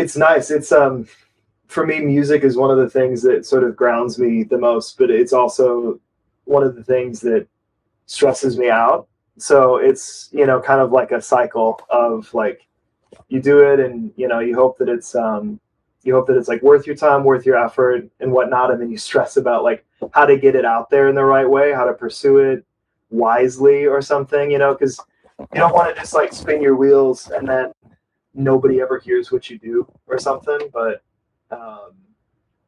it's nice. It's for me, music is one of the things that sort of grounds me the most, but it's also one of the things that stresses me out. So it's, kind of like a cycle of like you do it and you hope that it's like worth your time, worth your effort and whatnot, and then you stress about like how to get it out there in the right way, how to pursue it wisely or something, because you don't want to just like spin your wheels and then nobody ever hears what you do or something. But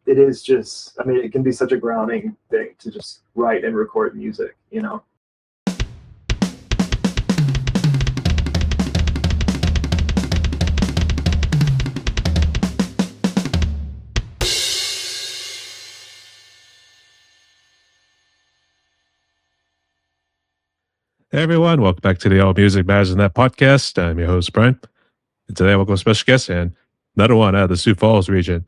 it is just, I mean, it can be such a grounding thing to just write and record music. Hey everyone, welcome back to the All Music Matters in That podcast. I'm your host, Brian. And today I welcome a special guest and another one out of the Sioux Falls region.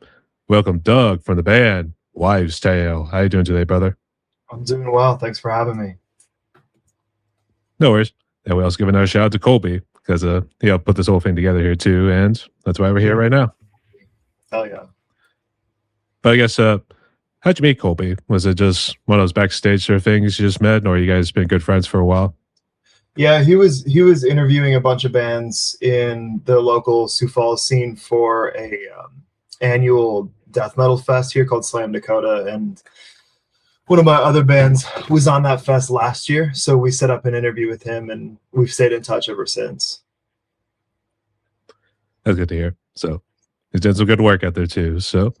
Welcome Doug from the band Wives' Tale. How you doing today, brother? I'm doing well. Thanks for having me. No worries. And we also give another shout out to Colby because he helped put this whole thing together here too, and that's why we're here right now. Hell yeah. But I guess, how'd you meet Colby? Was it just one of those backstage sort of things you just met, or you guys been good friends for a while? Yeah, he was interviewing a bunch of bands in the local Sioux Falls scene for a annual death metal fest here called Slam Dakota, and one of my other bands was on that fest last year, so we set up an interview with him, and we've stayed in touch ever since. That's good to hear. So he's done some good work out there too. So,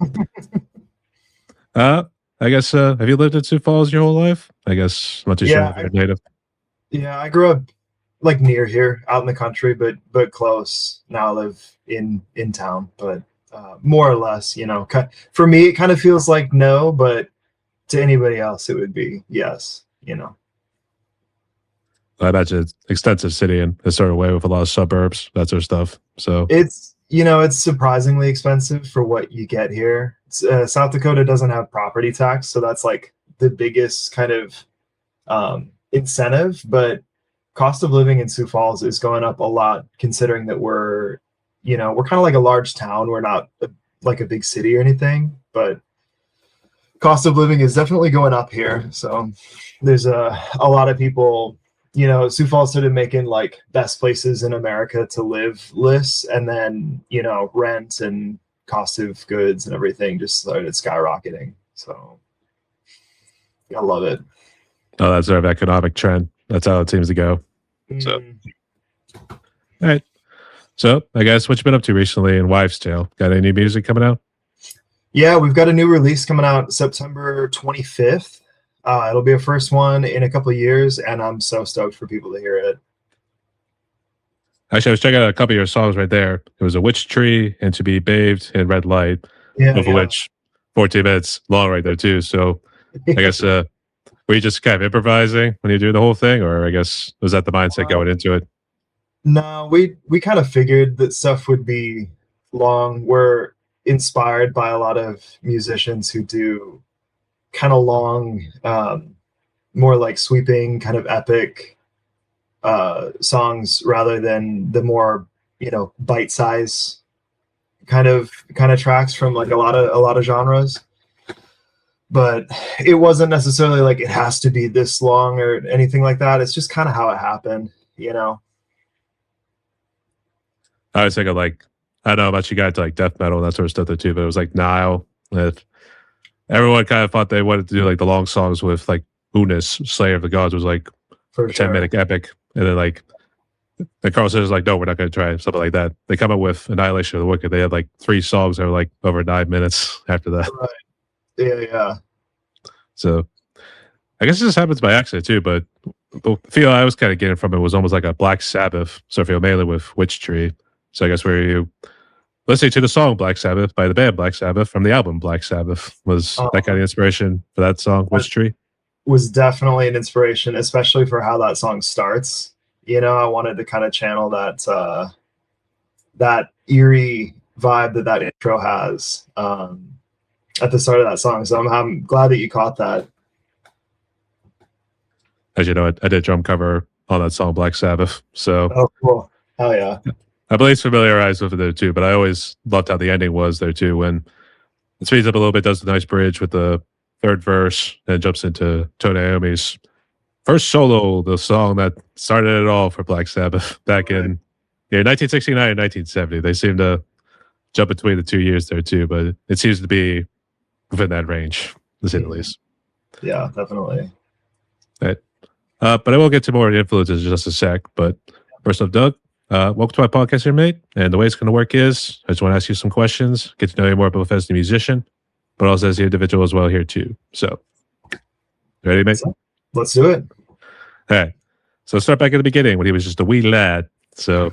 I guess, have you lived in Sioux Falls your whole life? I guess much as you're native. Yeah, I grew up like near here, out in the country, but close. Now I live in town, but more or less, for me, it kind of feels like no, but to anybody else, it would be yes. I imagine it's extensive city in a sort of way with a lot of suburbs, that sort of stuff. So it's it's surprisingly expensive for what you get here. South Dakota doesn't have property tax, so that's like the biggest kind of incentive, but cost of living in Sioux Falls is going up a lot, considering that we're kind of like a large town. We're not like a big city or anything, but cost of living is definitely going up here. So there's a lot of people, Sioux Falls started making like best places in America to live lists, and then rent and cost of goods and everything just started skyrocketing. So I love it. Oh, that's sort of economic trend. That's how it seems to go. So, all right. So, I guess what you been up to recently in Wives' Tale? Got any new music coming out? Yeah, we've got a new release coming out September 25th. It'll be a first one in a couple of years, and I'm so stoked for people to hear it. Actually, I was checking out a couple of your songs right there. It was A Witch Tree and To Be Bathed in Red Light, of which 14 minutes long right there too. So, I guess... were you just kind of improvising when you do the whole thing, or I guess was that the mindset going into it? No, we kind of figured that stuff would be long. We're inspired by a lot of musicians who do kind of long, more like sweeping, kind of epic songs rather than the more bite size kind of tracks from like a lot of genres. But it wasn't necessarily like it has to be this long or anything like that. It's just kind of how it happened, I was thinking like, I don't know about you guys to like death metal and that sort of stuff there too, but it was like Nile. Everyone kind of thought they wanted to do like the long songs with like Unis, Slayer of the Gods was like a 10-minute epic. And then like, the Carl says like, no, we're not going to try something like that. They come up with Annihilation of the Wicked. They had like 3 songs that were like over 9 minutes after that. Right. Yeah. So I guess this happens by accident too, but the feel I was kind of getting from it was almost like a Black Sabbath. So I feel mainly with Witch Tree. So I guess where you listening to the song Black Sabbath by the band Black Sabbath from the album Black Sabbath was that kind of inspiration for that song, Witch Tree? Was definitely an inspiration, especially for how that song starts. I wanted to kind of channel that that eerie vibe that intro has. At the start of that song, so I'm glad that you caught that. As you know, I did drum cover on that song Black Sabbath. So, oh, cool, hell yeah! I believe familiarized with it there too, but I always loved how the ending was there too. When it speeds up a little bit, does the nice bridge with the third verse, and jumps into Tony Iommi's first solo, the song that started it all for Black Sabbath back Right. in 1969 and 1970. They seem to jump between the 2 years there too, but it seems to be within that range, to say the least. Yeah, definitely. Right. But I will get to more influences in just a sec. But first off, Doug, welcome to my podcast here, mate. And the way it's going to work is I just want to ask you some questions, get to know you more both as the musician, but also as the individual as well here too. So, ready, mate? Let's do it. All right. So start back at the beginning when he was just a wee lad. So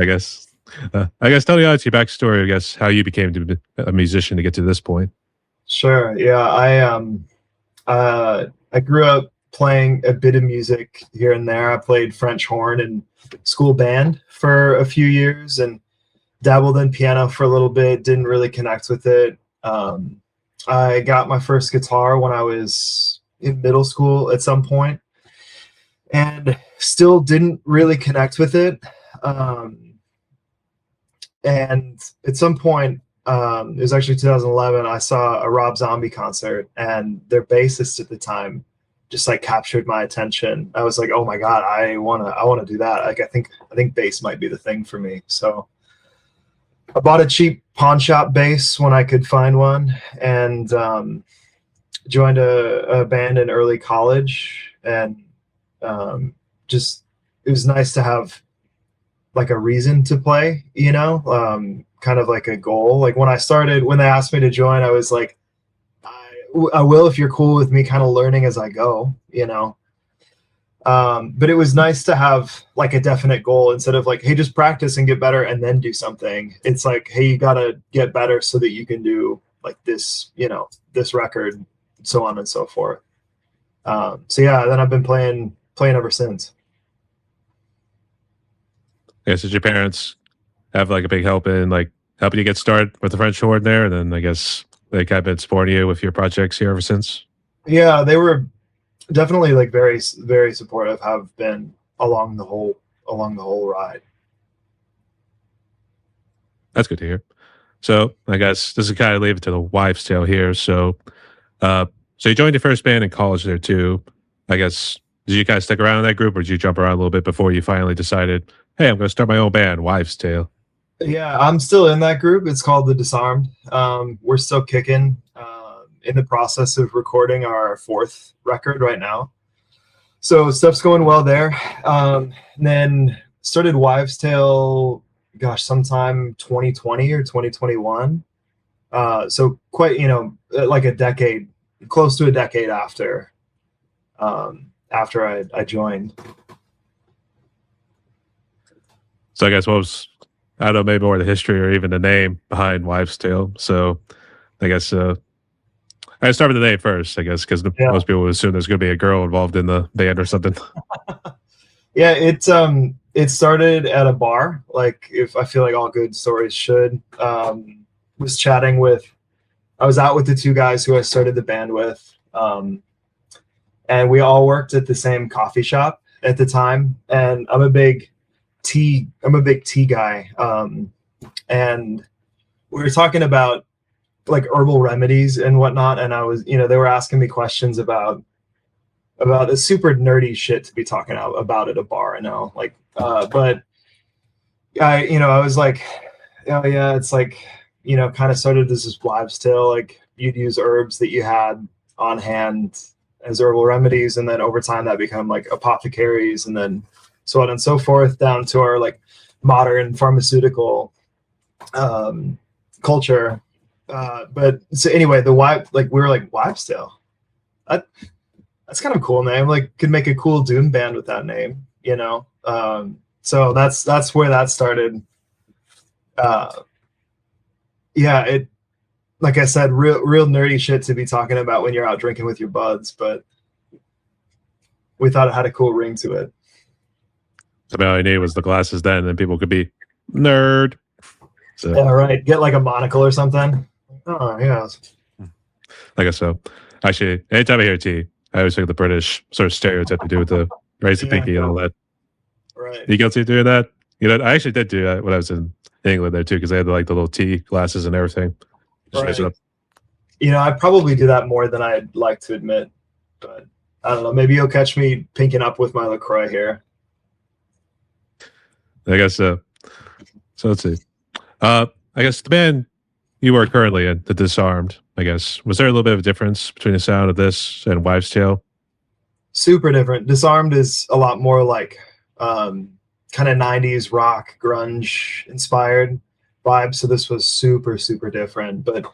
I guess tell the audience your backstory. I guess how you became a musician to get to this point. Sure. Yeah, I grew up playing a bit of music here and there. I played French horn in school band for a few years and dabbled in piano for a little bit. Didn't really connect with it. I got my first guitar when I was in middle school at some point, and still didn't really connect with it. And at some point, it was actually 2011, I saw a Rob Zombie concert, and their bassist at the time just like captured my attention. I was like, oh my God, I wanna do that. Like, I think bass might be the thing for me. So I bought a cheap pawn shop bass when I could find one, and joined a band in early college. And just, it was nice to have like a reason to play, kind of like a goal. Like when they asked me to join, I was like, I will if you're cool with me kind of learning as I go, but it was nice to have like a definite goal instead of like, hey, just practice and get better and then do something. It's like, hey, you gotta get better so that you can do like this, this record, so on and so forth. So yeah, then I've been playing ever since. Yeah, so did your parents have like a big help in like helping you get started with the French horn there, and then I guess they kind of been supporting you with your projects here ever since? Yeah, they were definitely like very, very supportive. Have been along the whole ride. That's good to hear. So I guess this is kind of leave it to the wives' tale here. So, so you joined your first band in college there too. I guess did you guys stick around in that group, or did you jump around a little bit before you finally decided, hey, I'm going to start my own band, Wives' Tale? Yeah, I'm still in that group. It's called The Disarmed. We're still kicking. In the process of recording our fourth record right now. So stuff's going well there. And then started Wives' Tale, sometime 2020 or 2021. So quite, like a decade, close to a decade after I joined. So I guess what was, I don't know, maybe more the history or even the name behind Wives' Tale. So I guess I start with the name first, I guess, because most people would assume there's going to be a girl involved in the band or something. Yeah, it started at a bar, like if I feel like all good stories should. I was out with the two guys who I started the band with, and we all worked at the same coffee shop at the time. And I'm a big tea guy, and we were talking about like herbal remedies and whatnot, and I was, they were asking me questions about the super nerdy shit to be talking about at a bar, I know, like, but I was like, oh yeah, it's like, kind of started this Wives' Tale, like you'd use herbs that you had on hand as herbal remedies, and then over time that become like apothecaries, and then so on and so forth, down to our like modern pharmaceutical culture. But so anyway, we were like, Wives' Tale, that's kind of a cool name. Like, could make a cool doom band with that name, so that's where that started. Yeah, it, like I said, real nerdy shit to be talking about when you're out drinking with your buds, but we thought it had a cool ring to it. So all I knew was the glasses then, and then people could be nerd. So, yeah, right. Get like a monocle or something. Oh, yeah. I guess so. Actually, anytime I hear tea, I always think of the British sort of stereotype to do with the raise the pinky and all that. Right. You guilty of doing that? You know, I actually did do that when I was in England there too, because they had like the little tea glasses and everything. Just raise it Right. up. You know, I probably do that more than I'd like to admit, but I don't know. Maybe you'll catch me pinking up with my LaCroix here. I guess so. So let's see. I guess the band you are currently in, the Disarmed, I guess, was there a little bit of a difference between the sound of this and Wives' Tale? Super different. Disarmed is a lot more like kind of 90s rock, grunge inspired vibe. So this was super, super different. But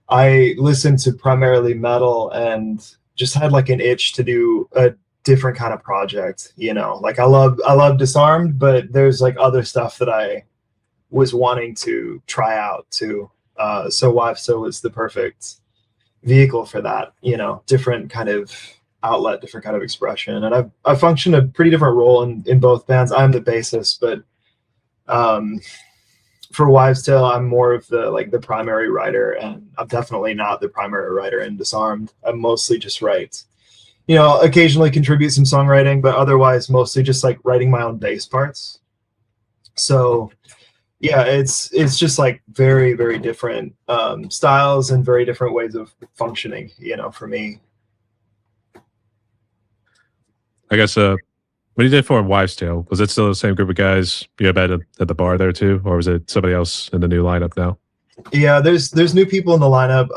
I listened to primarily metal and just had like an itch to do a different kind of project, you know. Like I love Disarmed, but there's like other stuff that I was wanting to try out too. So Wives Tale was the perfect vehicle for that, you know, different kind of outlet, different kind of expression. And I've functioned a pretty different role in both bands. I'm the bassist, but for Wives Tale, I'm more of the primary writer, and I'm definitely not the primary writer in Disarmed. I mostly just write, you know, occasionally contribute some songwriting, but otherwise mostly just like writing my own bass parts. So yeah, it's just like very, very different styles and very different ways of functioning, you know, for me. I guess when you did form Wives' Tale, was it still the same group of guys you had at the bar there too, or was it somebody else in the new lineup now? Yeah, there's new people in the lineup.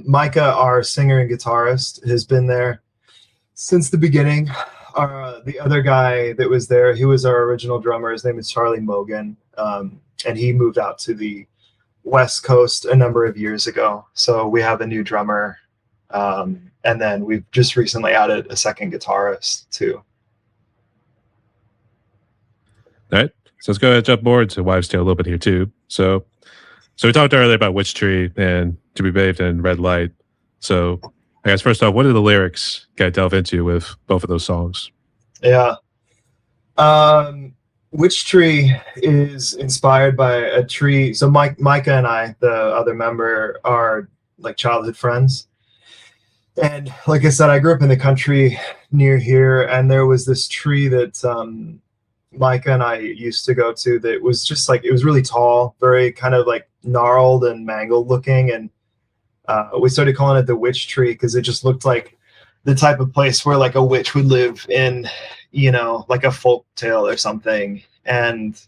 Micah, our singer and guitarist, has been there since the beginning. The other guy that was there, he was our original drummer. His name is Charlie Mogan, and he moved out to the West Coast a number of years ago. So we have a new drummer, and then we've just recently added a second guitarist too. All right. So let's go ahead and jump more into Wives' Tale a little bit here too. So we talked earlier about Witch Tree and To Be Bathed in Red Light. So I guess first off, what are the lyrics got to delve into with both of those songs? Yeah. Witch Tree is inspired by a tree. So Micah and I, the other member, are like childhood friends. And like I said, I grew up in the country near here, and there was this tree that Micah and I used to go to that was just like, it was really tall, very kind of like gnarled and mangled looking. And we started calling it the Witch Tree because it just looked like the type of place where like a witch would live in, you know, like a folk tale or something. And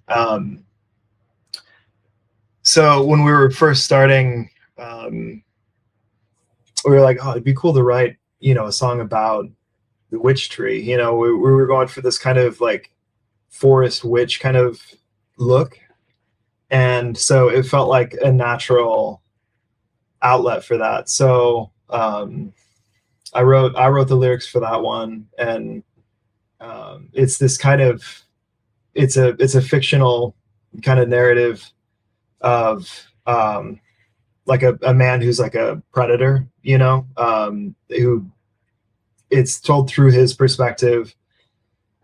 so when we were first starting, we were like, oh, it'd be cool to write, you know, a song about the witch tree. You know, we were going for this kind of like forest witch kind of look. And so it felt like a natural outlet for that. So I wrote the lyrics for that one, and it's this kind of it's a fictional kind of narrative of like a man who's like a predator, you know, who it's told through his perspective,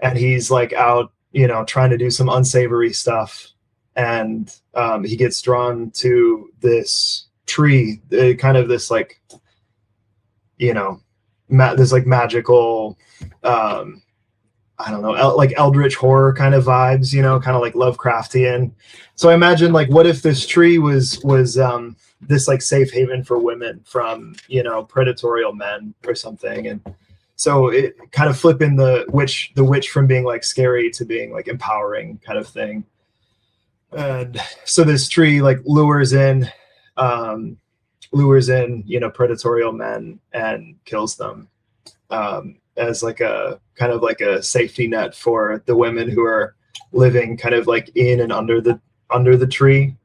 and he's like out, you know, trying to do some unsavory stuff, and he gets drawn to this tree, kind of this like, you know, this like magical I don't know, like eldritch horror kind of vibes, you know, kind of like Lovecraftian. So I imagine like, what if this tree was this like safe haven for women from, you know, predatorial men or something. And so it kind of flipping the witch from being like scary to being like empowering kind of thing. And so this tree like lures in, you know, predatorial men and kills them, as like a kind of like a safety net for the women who are living kind of like in and under the tree.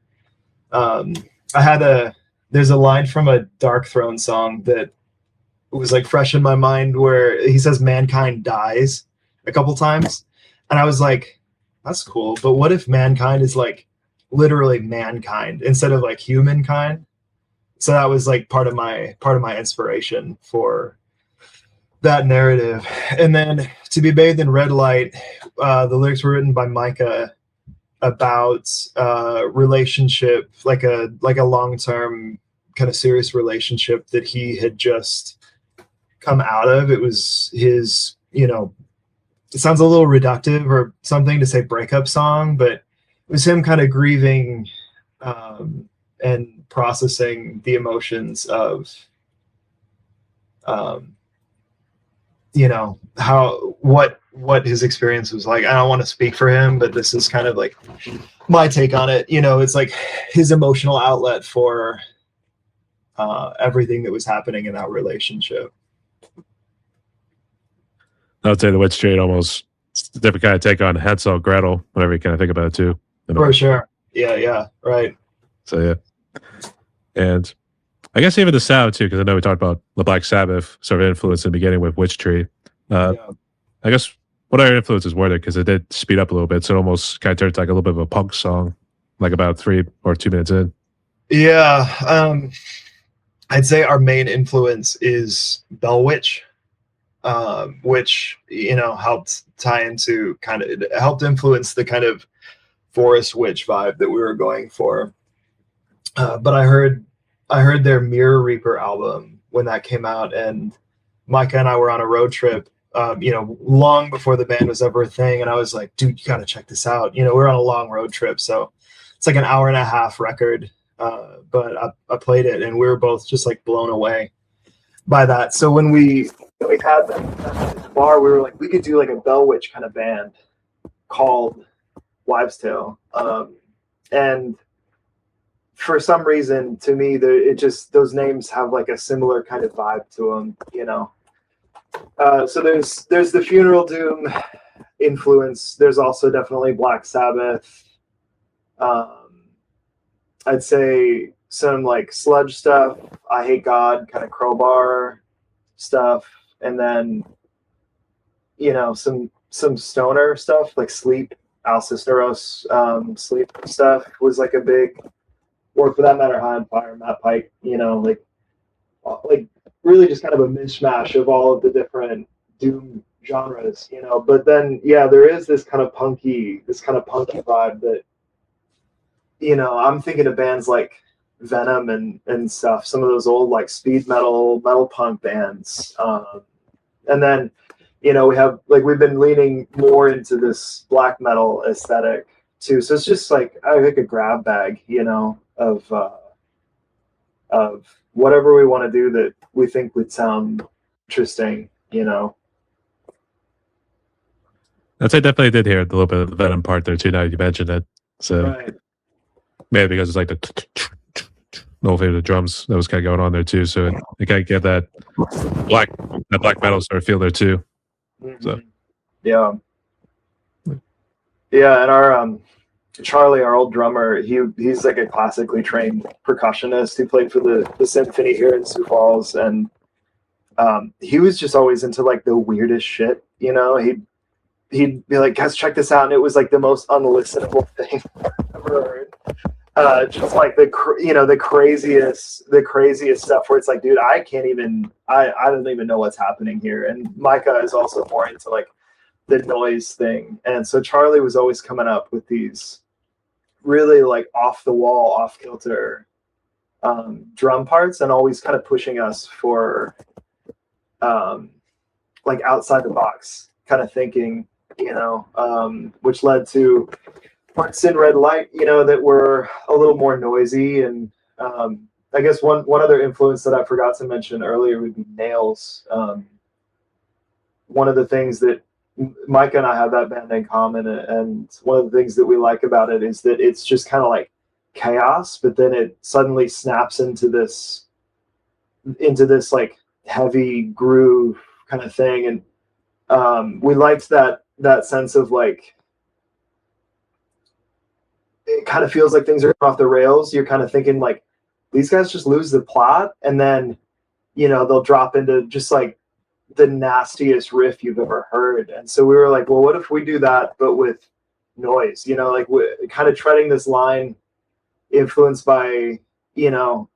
There's a line from a Dark Throne song that was like fresh in my mind where he says mankind dies a couple times, and I was like, that's cool, but what if mankind is like literally mankind instead of like humankind? So that was like part of my inspiration for that narrative. And then To Be Bathed in Red Light, the lyrics were written by Micah about relationship, like a long-term kind of serious relationship that he had just come out of. It was his, you know, it sounds a little reductive or something to say breakup song, but was him kind of grieving and processing the emotions of you know, what his experience was like. I don't want to speak for him, but this is kind of like my take on it. You know, it's like his emotional outlet for everything that was happening in that relationship. I would say the witch trade almost it's a different kind of take on Hansel and Gretel, whenever you kind of think about it too. For sure. Yeah, right. So yeah. And I guess even the sound too, because I know we talked about the Black Sabbath sort of influence in the beginning with Witch Tree. I guess what other influences were there? Because it did speed up a little bit, so it almost kind of turned to like a little bit of a punk song, like about 3 or 2 minutes in. Yeah, I'd say our main influence is Bell Witch, which helped tie into it helped influence the kind of forest witch vibe that we were going for. But I heard their Mirror Reaper album when that came out, and Micah and I were on a road trip, long before the band was ever a thing. And I was like, dude, you got to check this out. We're on a long road trip, so it's like an 1.5-hour record. But I played it, and we were both just like blown away by that. So when we had that bar, we were like, we could do like a Bell Witch kind of band called Wives' Tale. And for some reason, to me, those names have like a similar kind of vibe to them, So there's the Funeral Doom influence. There's also definitely Black Sabbath. I'd say some like sludge stuff, I Hate God, kind of Crowbar stuff, and then some stoner stuff like Sleep, Al Cisneros, Sleep stuff was like a big, or for that matter, High on Fire, Matt Pike, like really just kind of a mishmash of all of the different doom genres, But then, yeah, there is this kind of punky vibe that, I'm thinking of bands like Venom and stuff, some of those old like speed metal punk bands. And then, we've been leaning more into this black metal aesthetic too. So it's just like a grab bag, of whatever we want to do that we think would sound interesting, I'd say definitely did hear a little bit of the Venom part there too. Now you mentioned it, so right. Maybe because it's like the no favorite drums that was kind of going on there too. So it kind of get that black metal sort of feel there too. So yeah, and our Charlie, our old drummer, he's like a classically trained percussionist. He played for the symphony here in Sioux Falls, and he was just always into like the weirdest shit. He'd be like, guys, check this out, and it was like the most unlistenable thing I've ever heard. Just like the craziest stuff where it's like, dude, I don't even know what's happening here. And Micah is also more into like the noise thing, and so Charlie was always coming up with these really like off the wall, off kilter drum parts, and always kind of pushing us for like outside the box kind of thinking, which led to parts in Red Light, that were a little more noisy. And I guess one other influence that I forgot to mention earlier would be Nails. One of the things that Micah and I have that band in common, and one of the things that we like about it is that it's just kind of like chaos, but then it suddenly snaps into this like heavy groove kind of thing. And we liked that sense of like, it kind of feels like things are off the rails. You're kind of thinking like, these guys just lose the plot, and then they'll drop into just like the nastiest riff you've ever heard. And so we were like, well, what if we do that but with noise, like we're kind of treading this line influenced by the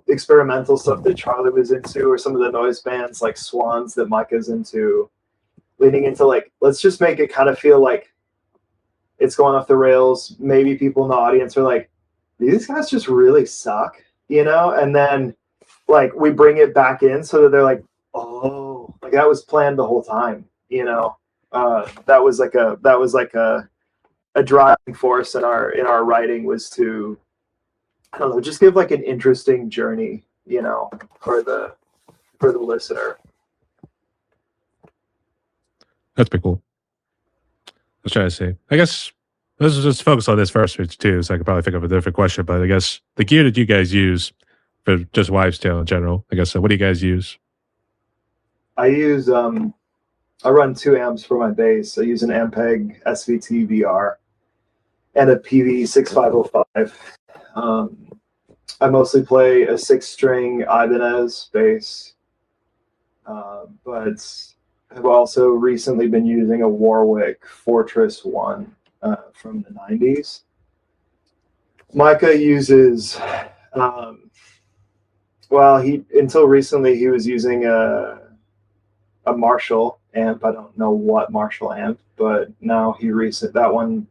experimental stuff that Charlie was into, or some of the noise bands like Swans that Micah's into, leading into like, let's just make it kind of feel like it's going off the rails. Maybe people in the audience are like, these guys just really suck, and then like we bring it back in so that they're like, oh, like that was planned the whole time, that was like a a driving force in our writing was to, I don't know, just give like an interesting journey, you know, for the listener. That's pretty cool. I was trying to say, I guess let's just focus on this first too, so I could probably think of a different question. But I guess the gear that you guys use for just Wives' Tale in general, I guess, what do you guys use? I use I run 2 amps for my bass. I use an Ampeg SVT VR and a PV 6505. I mostly play a 6-string Ibanez bass, but I've also recently been using a Warwick Fortress 1 from the 90s. Micah uses, until recently he was using a Marshall amp. I don't know what Marshall amp, but now that one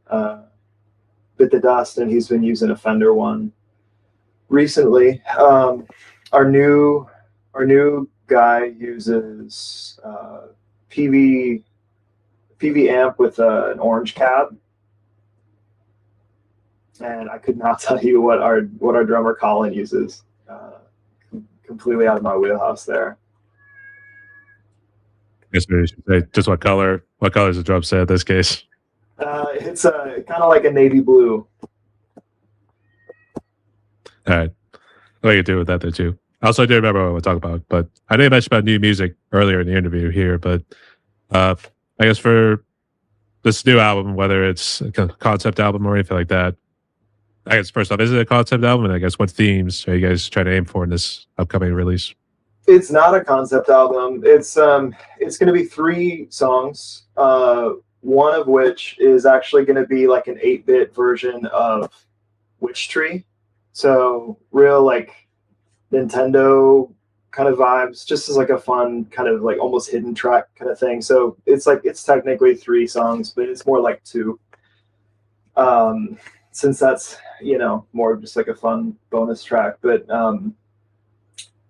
bit the dust, and he's been using a Fender one recently. Our new guy uses PV amp with an orange cab, and I could not tell you what our drummer Colin uses. Completely out of my wheelhouse there. I guess maybe you should say just what color is the drum set in this case? It's kind of like a navy blue. All right. What you do with that there too. Also, I do remember what we're talking about, but I didn't mention about new music earlier in the interview here, but I guess for this new album, whether it's a concept album or anything like that, I guess first off, is it a concept album? And I guess what themes are you guys trying to aim for in this upcoming release? It's not a concept album. It's going to be 3 songs. One of which is actually going to be like an 8-bit version of Witch Tree. So real like Nintendo kind of vibes, just as like a fun kind of like almost hidden track kind of thing. So it's technically 3 songs, but it's more like 2. Since that's, you know, more just like a fun bonus track. But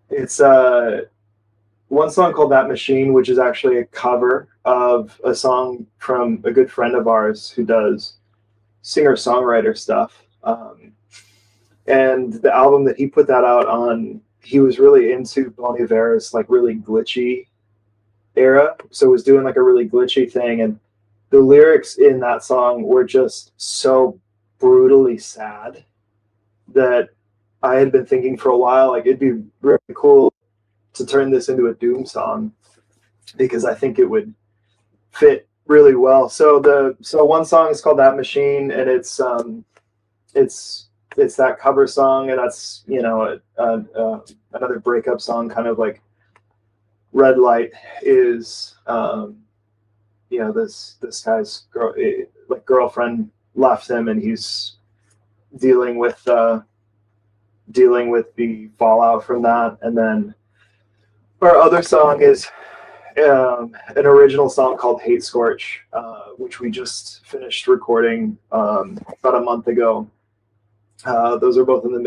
it's one song called That Machine, which is actually a cover of a song from a good friend of ours who does singer-songwriter stuff. And the album that he put that out on, he was really into Bon Iver's like really glitchy era. So was doing like a really glitchy thing. And the lyrics in that song were just so brutally sad that I had been thinking for a while, like it'd be really cool to turn this into a doom song, because I think it would fit really well. So one song is called That Machine, and it's that cover song, and that's, you know, another breakup song, kind of like Red Light is, you know, this guy's girlfriend left him, and he's dealing with the fallout from that. And then our other song is an original song called Hate Scorch, which we just finished recording about a month ago. Those are both in the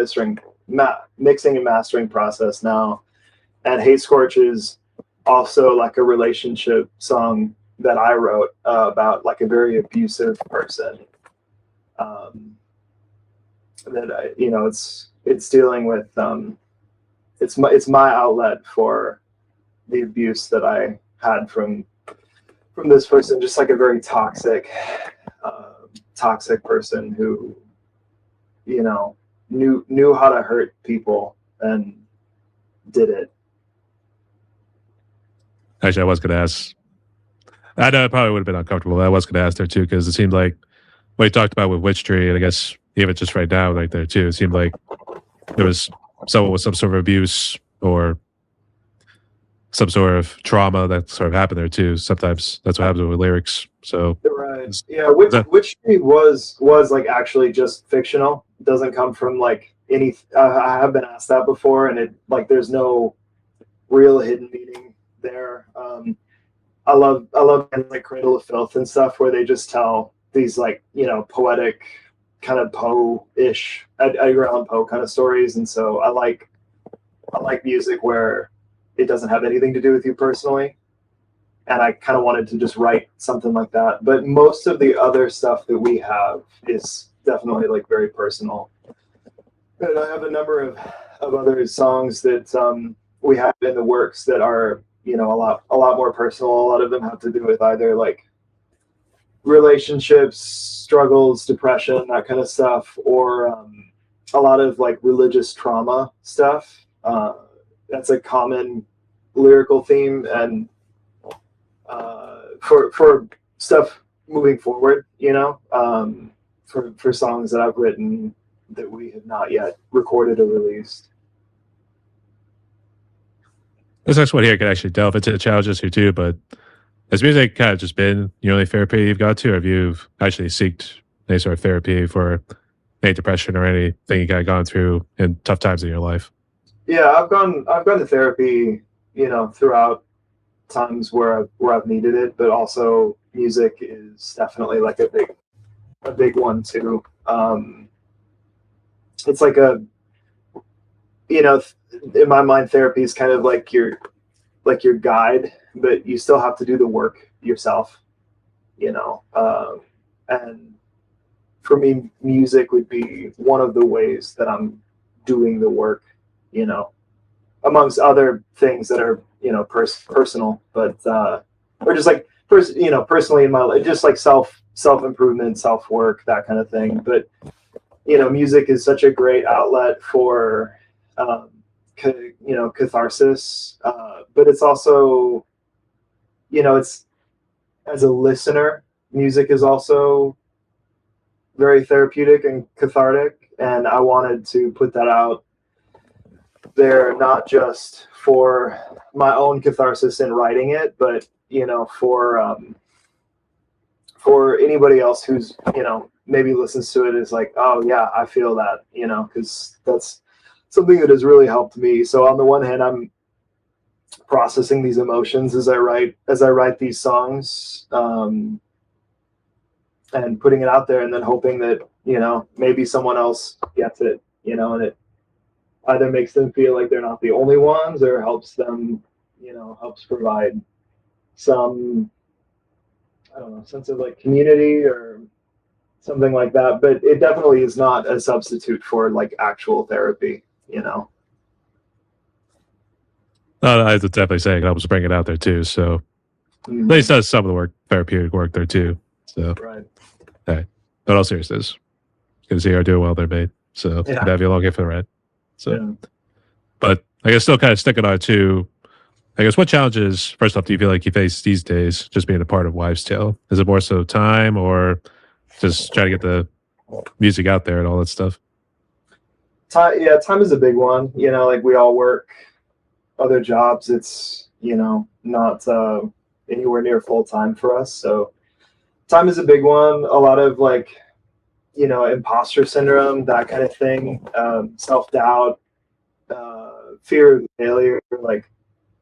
mixing and mastering process now. And Hate Scorch is also like a relationship song that I wrote about like a very abusive person. That you know, it's dealing with it's my outlet for the abuse that I had from this person, just like a very toxic person who, you know, knew how to hurt people and did it. Actually, I was going to ask. I know it probably would have been uncomfortable. I was going to ask there too, because it seemed like what you talked about with Witch Tree, and I guess even just right now, right there too, it seemed like there was someone with some sort of abuse or some sort of trauma that sort of happened there too. Sometimes that's what happens with lyrics. So right, yeah. Witch Tree was like actually just fictional. It doesn't come from like any. I have been asked that before, and it like there's no real hidden meaning there. I love like Cradle of Filth and stuff, where they just tell these like, you know, poetic kind of Poe-ish, Edgar Allan Poe kind of stories. And so I like music where it doesn't have anything to do with you personally. and I kind of wanted to just write something like that. But most of the other stuff that we have is definitely like very personal. And I have a number of other songs that we have in the works that are, you know, a lot more personal. A lot of them have to do with either like relationships, struggles, depression, that kind of stuff, or a lot of like religious trauma stuff. That's a common lyrical theme, and for stuff moving forward, you know, for songs that I've written that we have not yet recorded or released. This next one here could actually delve into the challenges here too, but has music kind of just been your only therapy you've got to, or have you actually seeked any sort of therapy for any depression or anything you kind of gone through in tough times in your life? Yeah, I've gone to therapy, you know, throughout times where I've needed it, but also music is definitely like a big one too. It's like you know, in my mind, therapy is kind of like your guide, but you still have to do the work yourself, you know. And for me, music would be one of the ways that I'm doing the work, you know, amongst other things that are, you know, personal, but or just like you know, personally in my life, just like self improvement, self work, that kind of thing. But you know, music is such a great outlet for you know, catharsis, but it's also, you know, it's, as a listener, music is also very therapeutic and cathartic, and I wanted to put that out there, not just for my own catharsis in writing it, but you know, for anybody else who's, you know, maybe listens to it, is like, oh yeah, I feel that, you know, because that's something that has really helped me. So on the one hand, I'm processing these emotions as I write these songs, and putting it out there, and then hoping that, you know, maybe someone else gets it, you know, and it either makes them feel like they're not the only ones, or helps them, you know, helps provide some, I don't know, sense of like community or something like that. But it definitely is not a substitute for like actual therapy, you know. I would definitely say it helps bring it out there too. So at least does some of the work, therapeutic work there too. So Right. hey, but all seriousness, good to see you are doing well there, mate. So Yeah. good to have you along here for the ride. So, Yeah. but I guess still kind of sticking on it too. I guess what challenges, first off, do you feel like you face these days just being a part of Wives Tale? Is it more so time, or just trying to get the music out there and all that stuff? Time is a big one. You know, like we all work other jobs. It's, you know, not anywhere near full time for us. So time is a big one. A lot of like, you know, imposter syndrome, that kind of thing, self doubt, fear of failure, like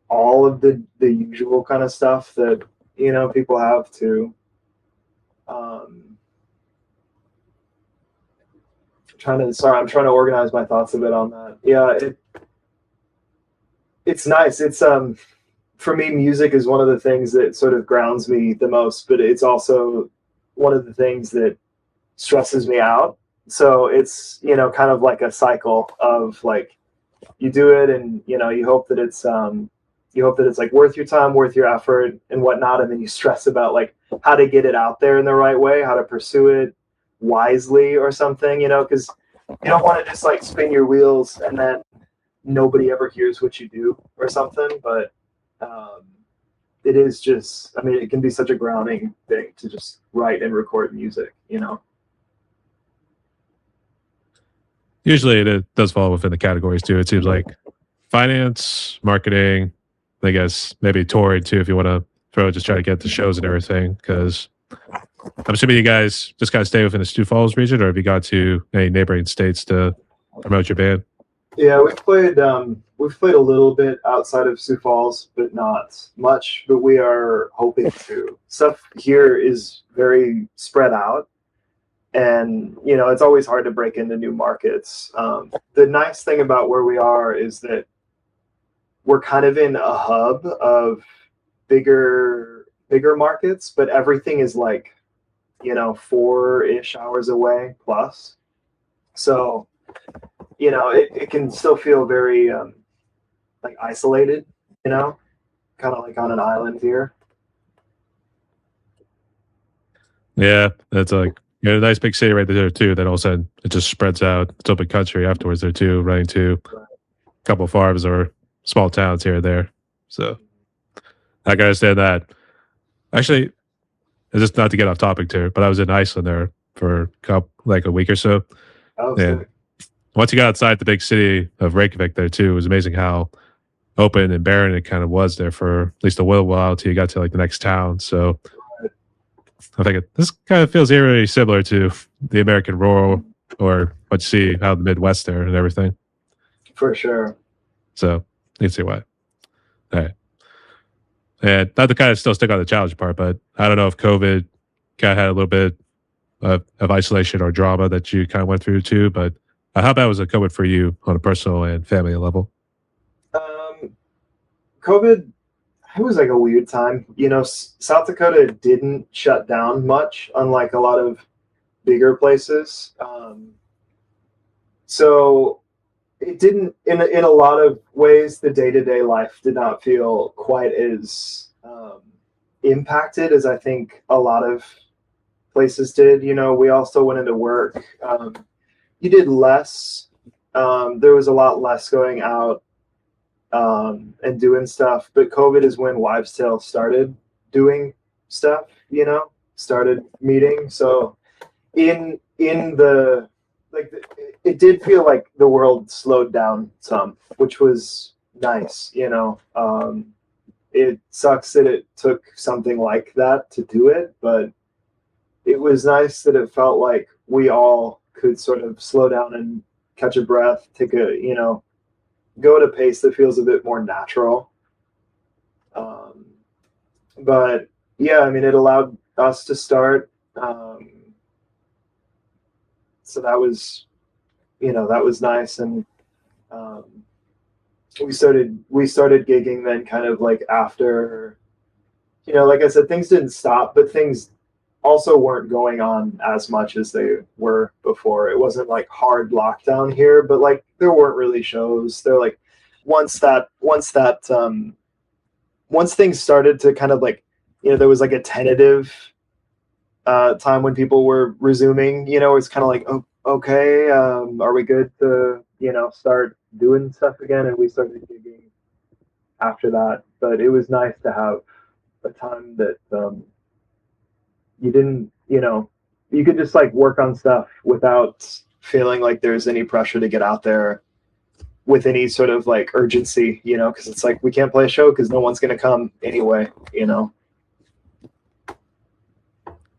all of the usual kind of stuff that, you know, people have to. I'm trying to organize my thoughts a bit on that. Yeah, it's nice. It's for me, music is one of the things that sort of grounds me the most, but it's also one of the things that stresses me out. So it's, you know, kind of like a cycle of like, you do it, and you know, you hope that it's like worth your time, worth your effort and whatnot, and then you stress about like how to get it out there in the right way, how to pursue it wisely or something, you know, because you don't want to just like spin your wheels and then nobody ever hears what you do or something. But it is just, I mean, it can be such a grounding thing to just write and record music, you know. Usually it does fall within the categories too. It seems like finance, marketing, I guess maybe touring too, if you want to just try to get the shows and everything. Because I'm assuming you guys just kind of stay within the Sioux Falls region, or have you got to any neighboring states to promote your band? Yeah, we've played a little bit outside of Sioux Falls, but not much. But we are hoping to. Stuff here is very spread out, and you know, it's always hard to break into new markets. The nice thing about where we are is that we're kind of in a hub of bigger markets, but everything is like, 4-ish hours away plus. So, it can still feel very like isolated, kind of like on an island here. Yeah, that's like a nice big city right there too. Then all of a sudden it just spreads out. It's open country afterwards there too, running to a couple of farms or small towns here and there. So I can understand that. Actually, just not to get off topic too, but I was in Iceland there for like a week or so. Oh, And once you got outside the big city of Reykjavik there too, it was amazing how open and barren it kind of was there for at least a little while till you got to like the next town. So I think this kind of feels eerily similar to the American rural or what you see out in the Midwest there and everything. for sure. So you can see why. All right. And not to kind of still stick on the challenge part, but I don't know if COVID kind of had a little bit of isolation or drama that you kind of went through too, but how bad was it COVID for you on a personal and family level? COVID, it was like a weird time. South Dakota didn't shut down much, unlike a lot of bigger places. So it didn't, in a lot of ways, the day-to-day life did not feel quite as impacted as I think a lot of places did. We all still went into work. You did less. There was a lot less going out and doing stuff. But COVID is when Wives' Tale started doing stuff, started meeting. So in the it did feel like the world slowed down some, which was nice. It sucks that it took something like that to do it, but it was nice that it felt like we all could sort of slow down and catch a breath, take a, go at a pace that feels a bit more natural. But yeah, I mean, it allowed us to start. So that was nice. And we started gigging then kind of like after, like I said, things didn't stop, but things also weren't going on as much as they were before. It wasn't like hard lockdown here, but like there weren't really shows. They're like once things started to kind of like, there was like a tentative time when people were resuming, it's kind of like, oh, okay, are we good to, start doing stuff again? And we started gigging after that. But it was nice to have a time that you didn't, you could just like work on stuff without feeling like there's any pressure to get out there with any sort of like urgency, because it's like we can't play a show because no one's going to come anyway,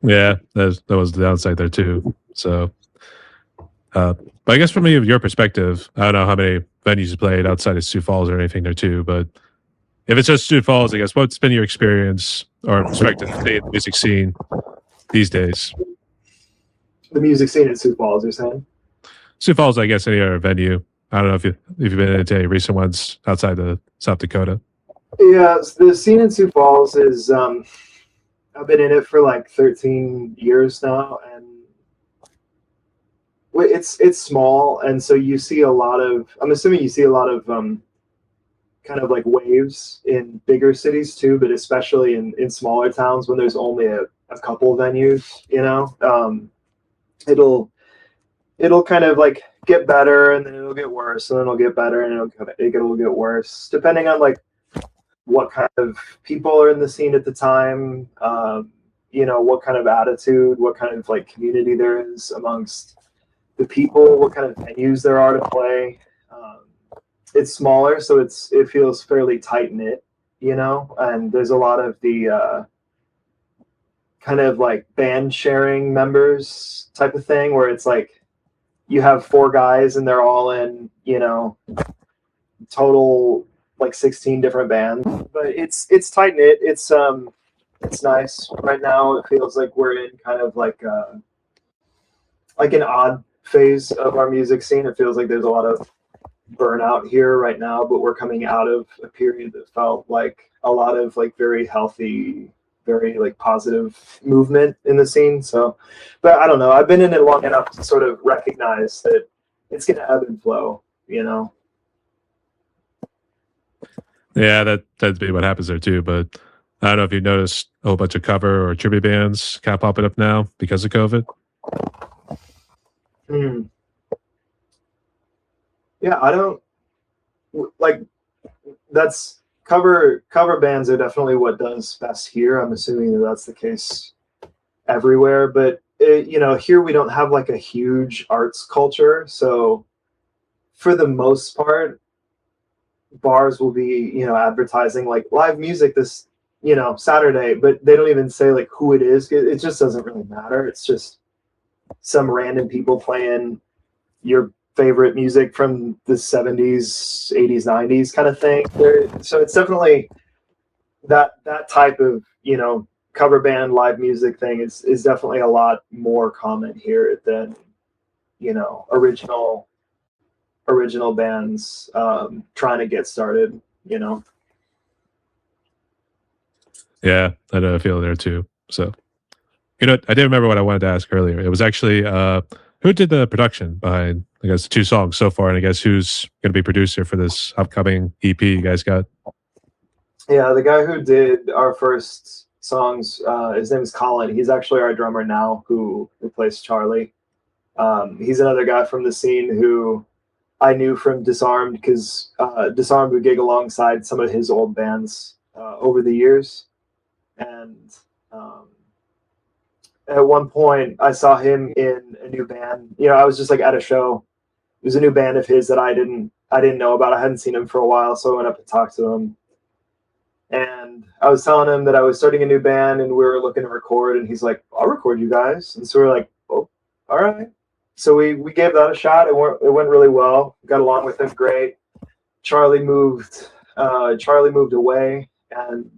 Yeah, that was the downside there too. So, but I guess from your perspective, I don't know how many venues you played outside of Sioux Falls or anything there too, but if it's just Sioux Falls, I guess what's been your experience or perspective of the music scene these days? The music scene in Sioux Falls, you're saying? Sioux Falls, I guess, any other venue. I don't know if you've been into any recent ones outside of South Dakota. Yeah, the scene in Sioux Falls is I've been in it for like 13 years now, and it's small, and so you see a lot of, I'm assuming you see a lot of kind of like waves in bigger cities too, but especially in smaller towns when there's only a couple venues, it'll kind of like get better, and then it'll get worse, and then it'll get better, and it'll get worse, depending on like what kind of people are in the scene at the time, what kind of attitude, what kind of like community there is amongst the people, what kind of venues there are to play. It's smaller, so it feels fairly tight knit, and there's a lot of the kind of like band sharing members type of thing, where it's like you have 4 guys and they're all in, total like 16 different bands, but it's tight knit. It's nice. Right now it feels like we're in kind of like an odd phase of our music scene. It feels like there's a lot of burnout here right now, but we're coming out of a period that felt like a lot of like very healthy, very like positive movement in the scene. So, but I don't know. I've been in it long enough to sort of recognize that it's going to ebb and flow, you know? Yeah, that tends to be what happens there too. But I don't know if you noticed a whole bunch of cover or tribute bands kind of popping up now because of COVID. Hmm. Yeah, I don't like that's cover bands are definitely what does best here. I'm assuming that that's the case everywhere, but you know, here we don't have like a huge arts culture, so for the most part, bars will be, you know, advertising like live music this, you know, Saturday, but they don't even say like who it is. It just doesn't really matter. It's just some random people playing your favorite music from the 70s, 80s, 90s kind of thing. So it's definitely that type of, you know, cover band live music thing is definitely a lot more common here than, you know, original bands trying to get started, you know. Yeah, I know I feel there too. So, you know, I did remember what I wanted to ask earlier. It was actually who did the production behind, I guess, 2 songs so far, and I guess who's going to be producer for this upcoming EP you guys got? Yeah, the guy who did our first songs, his name is Colin. He's actually our drummer now, who replaced Charlie. He's another guy from the scene who I knew from Disarmed, because Disarmed would gig alongside some of his old bands over the years. And at one point, I saw him in a new band. You know, I was just like at a show. It was a new band of his that I didn't know about. I hadn't seen him for a while, so I went up and talked to him. And I was telling him that I was starting a new band and we were looking to record, and he's like, "I'll record you guys." And so we're like, "Oh, all right." So we gave that a shot. It went really well. Got along with him great. Charlie moved away, and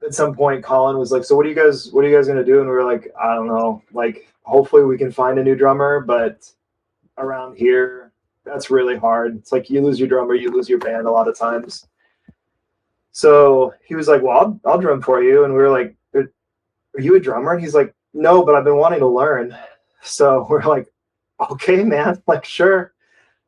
at some point Colin was like, "So what are you guys gonna do?" And we were like, "I don't know. Like, hopefully we can find a new drummer, but around here that's really hard. It's like you lose your drummer, you lose your band a lot of times." So he was like, "Well, I'll drum for you." And we were like, "Are you a drummer?" And he's like, "No, but I've been wanting to learn." So we're like, "Okay, man, like sure."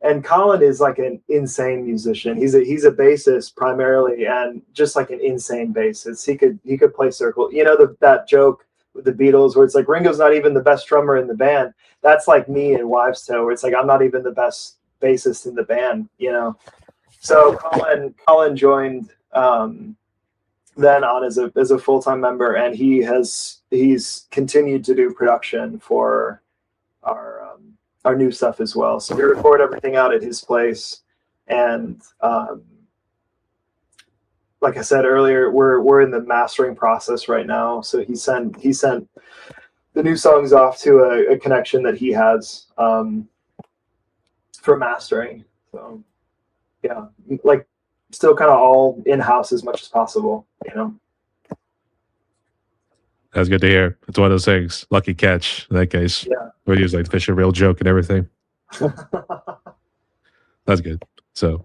And Colin is like an insane musician. He's a bassist primarily, and just like an insane bassist. He could play circle. You know that joke with the Beatles where it's like Ringo's not even the best drummer in the band. That's like me in Wives' Tale, where it's like I'm not even the best bassist in the band. You know. So Colin joined then on as a full-time member, and he's continued to do production for our new stuff as well. So we record everything out at his place, and like I said earlier, we're in the mastering process right now. So he sent the new songs off to a connection that he has for mastering. So yeah, like still kind of all in-house as much as possible, you know. That's good to hear. It's one of those things. Lucky catch in that case. Yeah. Where he was like fish a real joke and everything. That's good. So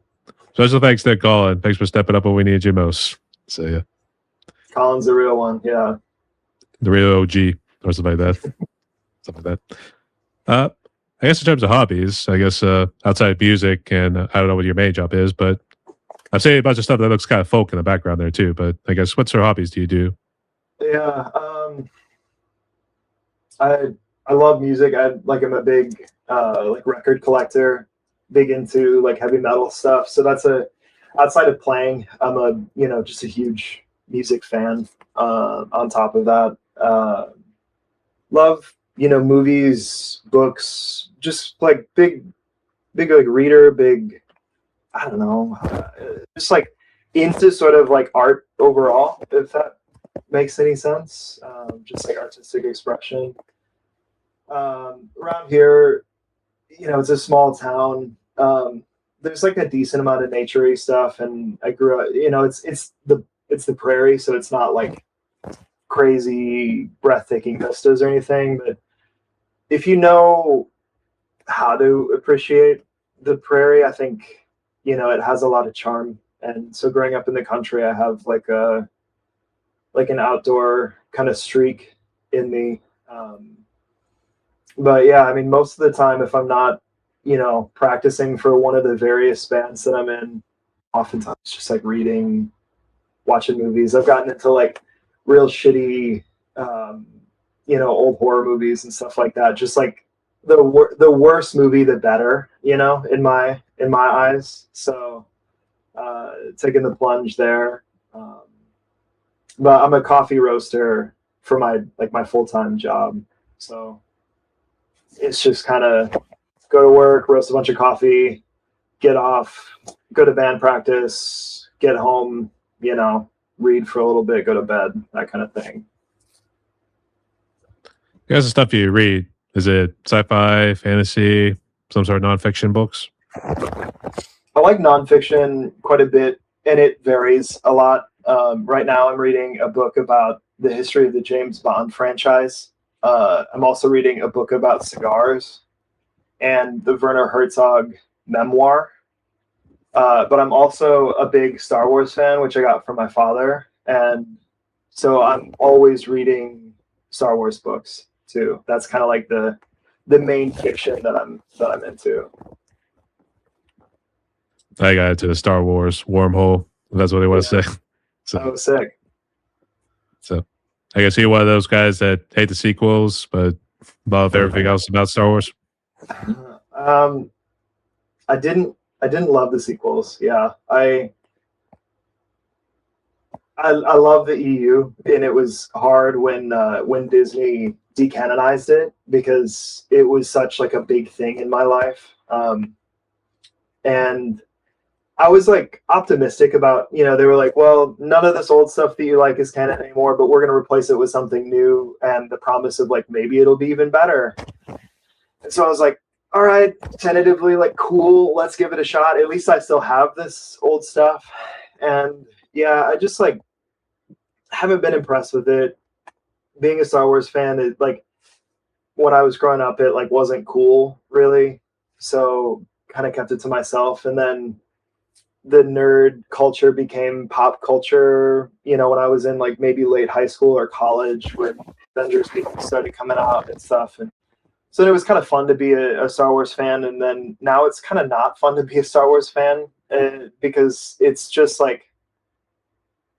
special thanks to Colin. Thanks for stepping up when we needed you most. So yeah. Colin's the real one, yeah. The real OG or something like that. Something like that. I guess in terms of hobbies, I guess outside of music, and I don't know what your main job is, but I've seen a bunch of stuff that looks kind of folk in the background there too. But I guess what sort of hobbies do you do? Yeah, I love music. I'm a big like record collector, big into like heavy metal stuff. So outside of playing, I'm just a huge music fan. On top of that, love movies, books, just like big like reader, big, I don't know, just like into sort of like art overall, if that makes any sense. Just like artistic expression. Around here, it's a small town. There's like a decent amount of naturey stuff, and I grew up. It's the prairie, so it's not like crazy breathtaking vistas or anything. But if you know how to appreciate the prairie. I think, it has a lot of charm. And so growing up in the country, I have like an outdoor kind of streak in me. But yeah, I mean, most of the time, if I'm not, practicing for one of the various bands that I'm in, oftentimes it's just like reading, watching movies. I've gotten into like real shitty, old horror movies and stuff like that. Just like the worse movie, the better, in my eyes. So taking the plunge there. But I'm a coffee roaster for my full-time job. So it's just kind of go to work, roast a bunch of coffee, get off, go to band practice, get home, read for a little bit, go to bed, that kind of thing. Here's the stuff you read. Is it sci-fi, fantasy, some sort of nonfiction books? I like nonfiction quite a bit, and it varies a lot. Right now, I'm reading a book about the history of the James Bond franchise. I'm also reading a book about cigars and the Werner Herzog memoir. But I'm also a big Star Wars fan, which I got from my father. And so I'm always reading Star Wars books too. That's kind of like the main fiction that I'm into. I got into the Star Wars wormhole. If that's what they want to say. So sick. So I guess you're one of those guys that hate the sequels, but love everything else about Star Wars. I didn't love the sequels. Yeah, I love the EU, and it was hard when Disney decanonized it because it was such like a big thing in my life. And I was like optimistic about, they were like, well, none of this old stuff that you like is canon anymore, but we're going to replace it with something new, and the promise of like maybe it'll be even better. And so I was like, all right, tentatively, like, cool, let's give it a shot. At least I still have this old stuff. And yeah, I just like haven't been impressed with it. Being a Star Wars fan, it, like when I was growing up, it like wasn't cool really. So kind of kept it to myself. And then the nerd culture became pop culture, when I was in like maybe late high school or college when Avengers started coming out and stuff. And so it was kind of fun to be a Star Wars fan. And then now it's kind of not fun to be a Star Wars fan because it's just like,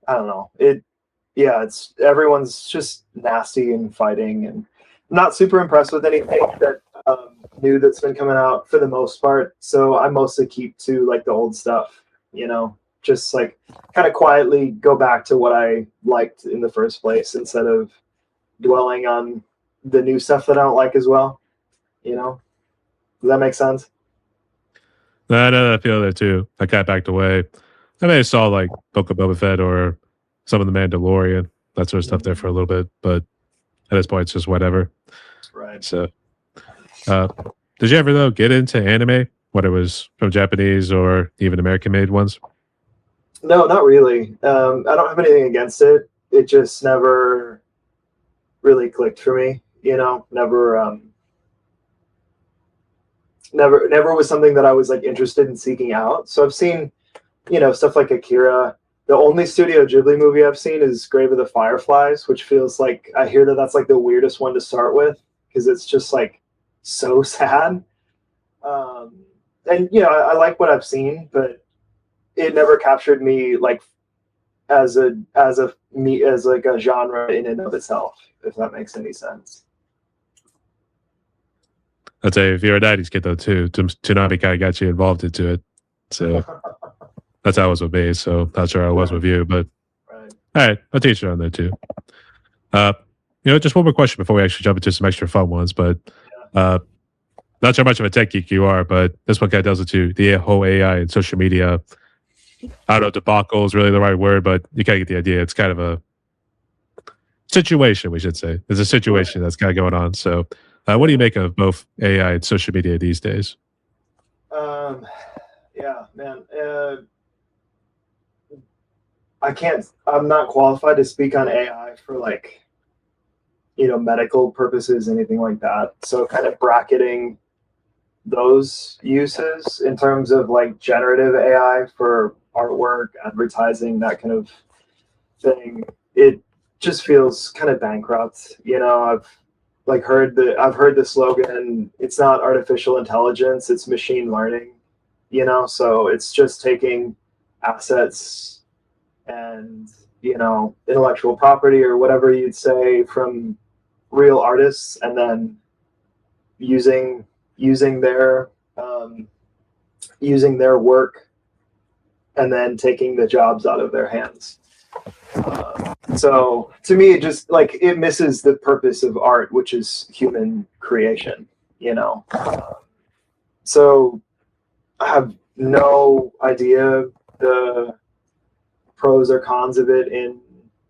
I don't know. It's everyone's just nasty and fighting, and I'm not super impressed with anything that new that's been coming out for the most part. So I mostly keep to like the old stuff, just like kind of quietly go back to what I liked in the first place instead of dwelling on the new stuff that I don't like as well. Does that make sense? I know that feel there too. I kind of backed away. I may have saw like Book of Boba Fett or some of the Mandalorian, that sort of stuff there for a little bit, but at this point it's just whatever. Right. So did you ever though get into anime, whether it was from Japanese or even American made ones? No, not really. I don't have anything against it. It just never really clicked for me, never was something that I was like interested in seeking out. So I've seen, stuff like Akira. The only Studio Ghibli movie I've seen is Grave of the Fireflies, which feels like I hear that that's like the weirdest one to start with because it's just like so sad. And I like what I've seen, but it never captured me like as like a genre in and of itself, if that makes any sense. I'd say if you're a 90s kid though too, Tsunami kind of got you involved into it. So that's how it was with me. So not sure how it was with you, but right. All right, I'll teach you on that too. Just one more question before we actually jump into some extra fun ones, but not sure how much of a tech geek you are, but this one kind of does it too. The whole AI and social media. I don't know if debacle is really the right word, but you kind of get the idea. It's kind of a situation, we should say. There's a situation that's kind of going on. So what do you make of both AI and social media these days? Yeah, man. I'm not qualified to speak on AI for like, medical purposes, anything like that. So kind of bracketing those uses in terms of like generative AI for artwork, advertising, that kind of thing, it just feels kind of bankrupt. I've heard the slogan, it's not artificial intelligence, it's machine learning, so it's just taking assets and, intellectual property or whatever you'd say from real artists, and then using their using their work and then taking the jobs out of their hands. So to me, it just like it misses the purpose of art, which is human creation. So I have no idea the pros or cons of it in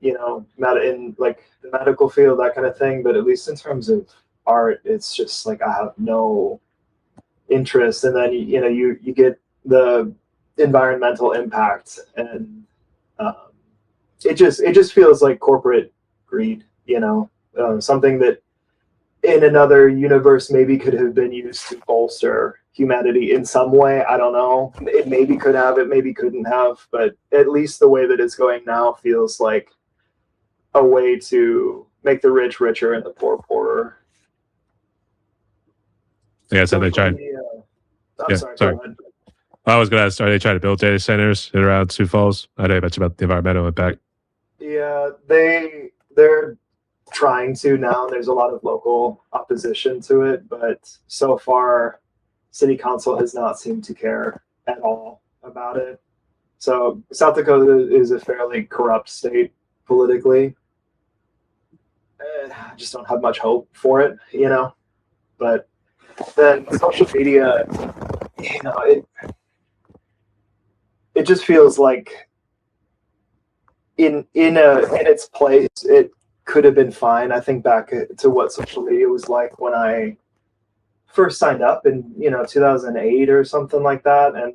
in like the medical field, that kind of thing. But at least in terms of art, it's just like I have no interest. And then you get the environmental impact, and it just feels like corporate greed. Something that in another universe maybe could have been used to bolster humanity in some way. I don't know. It maybe could have, it maybe couldn't have, but at least the way that it's going now feels like a way to make the rich richer and the poor poorer. Yeah, so they tried. Sorry. I was going to ask, are they trying to build data centers in around Sioux Falls? I know much about the environmental impact. Yeah, they're trying to now. There's a lot of local opposition to it, but so far, City Council has not seemed to care at all about it. So South Dakota is a fairly corrupt state politically. I just don't have much hope for it, But then social media, it just feels like in its place, it could have been fine. I think back to what social media was like when I first signed up in 2008 or something like that, and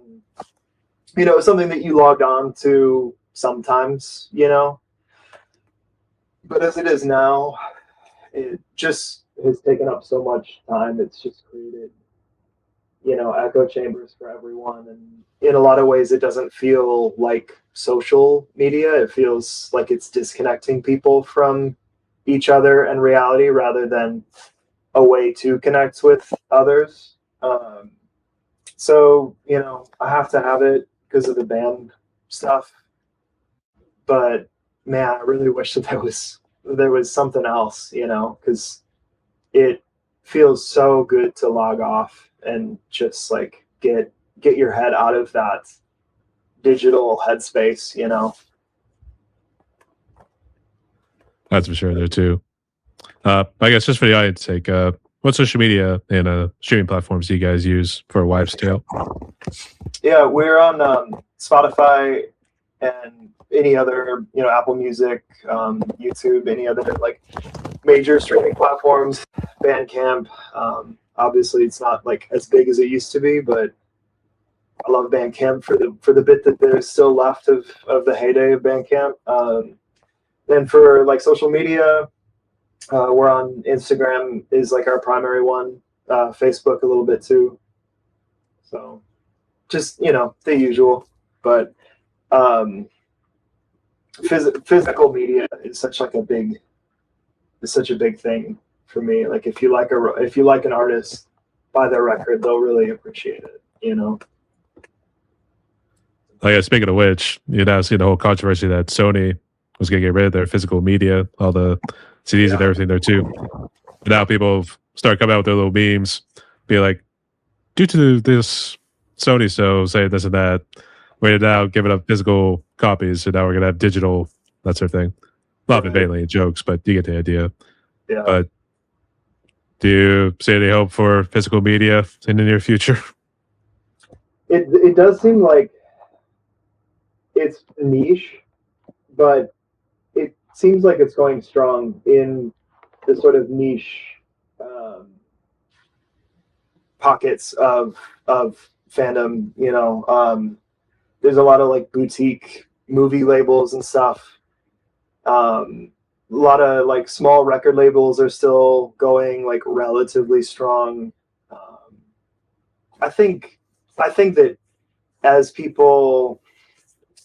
it was something that you logged on to sometimes, but as it is now, it just has taken up so much time. It's just created echo chambers for everyone, and in a lot of ways it doesn't feel like social media. It feels like it's disconnecting people from each other and reality rather than a way to connect with others. So I have to have it because of the band stuff, but man, I really wish that there was something else, because it feels so good to log off and just like get your head out of that digital headspace, That's for sure there too. I guess just for the audience sake, what social media and streaming platforms do you guys use for Wives' Tale? Yeah, we're on Spotify and any other, Apple Music, YouTube, any other like major streaming platforms, Bandcamp. Obviously, it's not like as big as it used to be, but I love Bandcamp for the bit that there's still left of the heyday of Bandcamp. And for like social media, we're on Instagram is like our primary one, Facebook a little bit too. So just the usual, but physical media is such a big thing for me. Like if you like an artist, buy their record, they'll really appreciate it. Oh yeah, speaking of which, you now see the whole controversy that Sony was going to get rid of their physical media, all the CDs and everything there too. And now people start coming out with their little memes, be like, due to this Sony saying this and that, we're now giving up physical copies, so now we're going to have digital, that sort of thing. Not mainly in jokes, but you get the idea. Yeah. But do you see any hope for physical media in the near future? It does seem like it's niche, but it seems like it's going strong in the sort of niche pockets of fandom. There's a lot of like boutique movie labels and stuff. A lot of like small record labels are still going like relatively strong. I think that as people,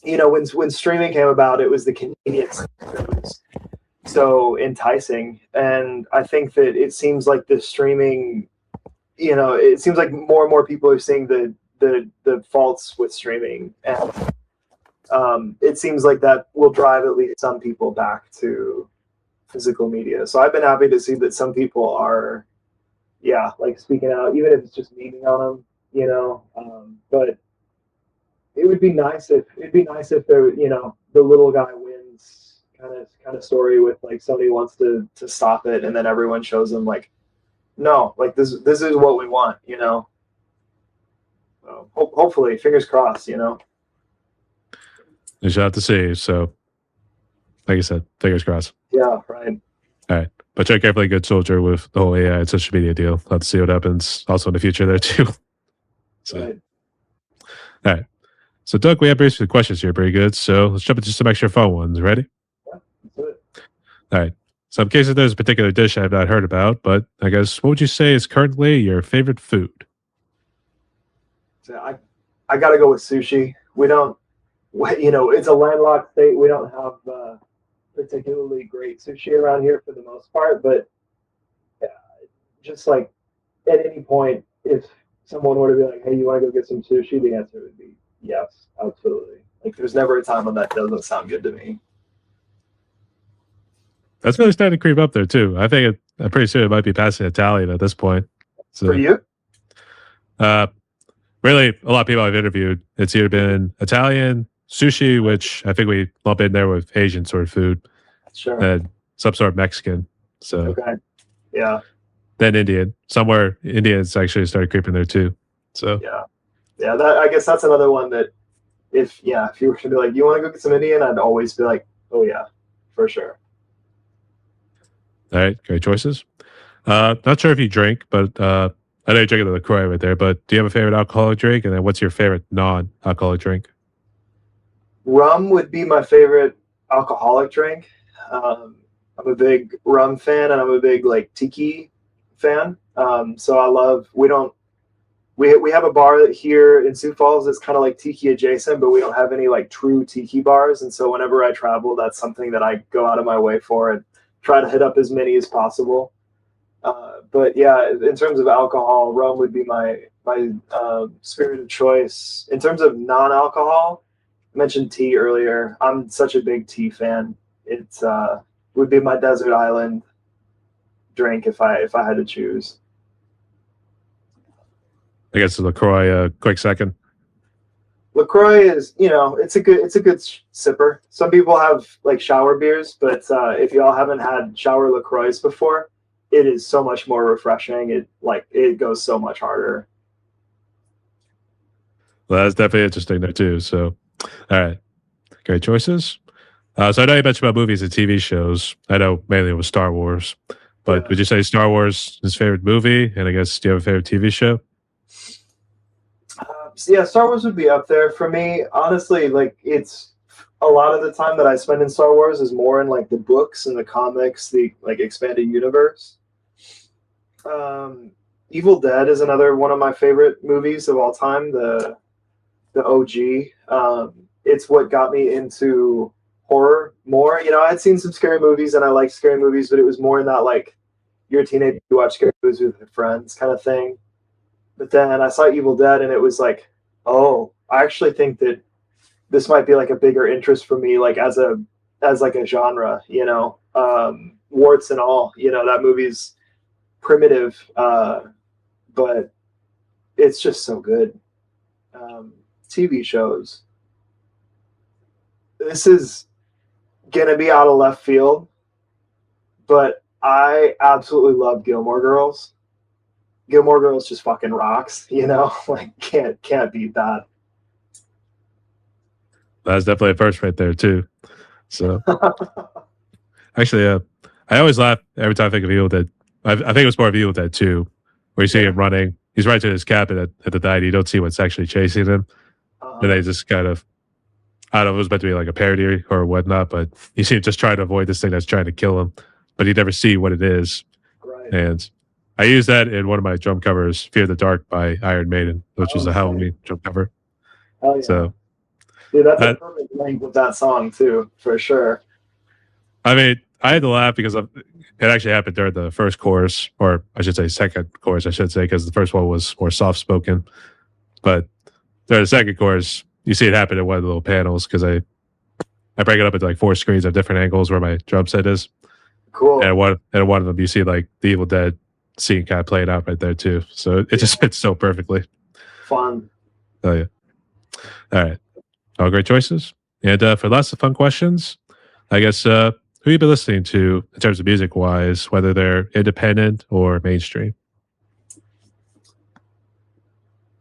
when streaming came about, it was the convenience that was so enticing, and I think that it seems like the streaming, it seems like more and more people are seeing the faults with streaming, and it seems like that will drive at least some people back to physical media. So I've been happy to see that some people are, like speaking out, even if it's just memeing on them, but it would be nice if there, the little guy wins kind of story with like somebody wants to stop it, and then everyone shows them like, no, like this is what we want, So hopefully, fingers crossed, You should have to see. So, like I said, fingers crossed. Yeah, right. All right. But check carefully, good soldier, with the whole AI and social media deal. Let's see what happens also in the future there, too. So, Right. all right. So, Doug, we have basically questions here. Pretty good. So, let's jump into some extra fun ones. Ready? Yeah, let's do it. All right. So, in case if there's a particular dish I have not heard about, but I guess, what would you say is currently your favorite food? So I got to go with sushi. We don't, it's a landlocked state. We don't have particularly great sushi around here for the most part, but just like at any point, if someone were to be like, hey, you want to go get some sushi? The answer would be yes, absolutely. Like there's never a time when that doesn't sound good to me. That's really starting to creep up there, too. I'm pretty sure it might be passing Italian at this point. So, for you? Really, a lot of people I've interviewed, it's either been Italian, sushi, which I think we lump in there with Asian sort of food, Sure. and some sort of Mexican. So, Okay. Yeah. then Indian. Somewhere Indians actually started creeping there too. So, Yeah. I guess that's another one that if you were to be like, you want to go get some Indian, I'd always be like, oh yeah, for sure. all right, great choices. Not sure if you drink, but I know you're drinking the LaCroix right there, but do you have a favorite alcoholic drink? And then what's your favorite non-alcoholic drink? Rum would be my favorite alcoholic drink. I'm a big rum fan, and I'm a big like tiki fan. So I love. We have a bar here in Sioux Falls that's kind of like tiki adjacent, but we don't have any like true tiki bars. And so whenever I travel, that's something that I go out of my way for and try to hit up as many as possible. But yeah, in terms of alcohol, rum would be my spirit of choice. In terms of non-alcohol, I mentioned tea earlier. I'm such a big tea fan. It's would be my desert island drink if I had to choose. I guess the LaCroix, quick second. LaCroix is, it's a good sipper. Some people have like shower beers, but if y'all haven't had shower LaCroix before, it is so much more refreshing. It goes so much harder. Well, that's definitely interesting there too. So, all right, great choices. So I know you mentioned about movies and TV shows. I know mainly it was Star Wars, but would you say Star Wars is his favorite movie? And I guess, do you have a favorite TV show? Yeah, Star Wars would be up there for me. Honestly, like it's a lot of the time that I spend in Star Wars is more in like the books and the comics, the like expanded universe. Evil Dead is another one of my favorite movies of all time. The OG. It's what got me into horror more. I had seen some scary movies and I like scary movies, but it was more in that like you're a teenager, you watch scary movies with your friends kind of thing. But then I saw Evil Dead and it was like, oh, I actually think that this might be like a bigger interest for me, like as like a genre, warts and all. That movie's primitive, but it's just so good. TV shows. This is gonna be out of left field, but I absolutely love Gilmore Girls. Gilmore Girls just fucking rocks, like can't beat that. That's definitely a first right there too. So, actually, I always laugh every time I think of Evil Dead. I think it was more of Evil Dead 2, where you see him running. He's right to his cabin at the night. You don't see what's actually chasing him. And they just kind of, I don't know if it was meant to be like a parody or whatnot, but you see him just trying to avoid this thing that's trying to kill him, but you never see what it is. Right. And I used that in one of my drum covers, "Fear the Dark" by Iron Maiden, which is a Halloween drum cover. Oh yeah, So, dude, that's a I, perfect link with that song too, for sure. I mean, I had to laugh because it actually happened during the first chorus, or I should say second chorus, I should say, because the first one was more soft spoken. But during the second chorus, you see it happen in one of the little panels because I break it up into like 4 screens of different angles where my drum set is. Cool. And one of them, you see like the Evil Dead scene kind of playing out right there too. So it just fits so perfectly. Fun. Oh yeah. All right. All great choices. And for lots of fun questions, I guess who you been listening to in terms of music wise, whether they're independent or mainstream?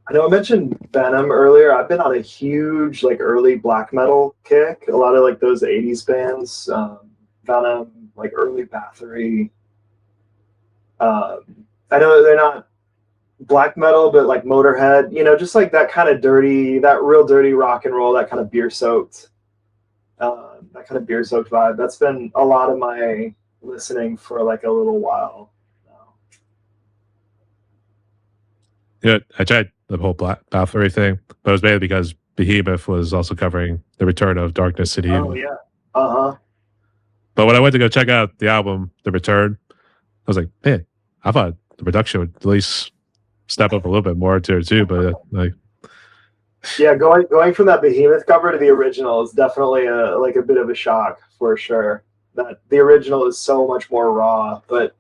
I know I mentioned Venom earlier. I've been on a huge like early black metal kick. A lot of like those '80s bands, Venom, like early Bathory. I know they're not black metal, but like Motorhead. You know, just like that kind of dirty, that real dirty rock and roll, that kind of beer soaked, vibe. That's been a lot of my listening for like a little while now. Yeah, I tried the whole Black Bathory thing, but it was mainly because Behemoth was also covering the return of Darkness and Evil. Oh yeah. Uh huh. But when I went to go check out the album, The Return, I was like, man, I thought the production would at least step up a little bit more to it too. But like, Yeah, going from that Behemoth cover to the original is definitely a bit of a shock for sure. That the original is so much more raw, but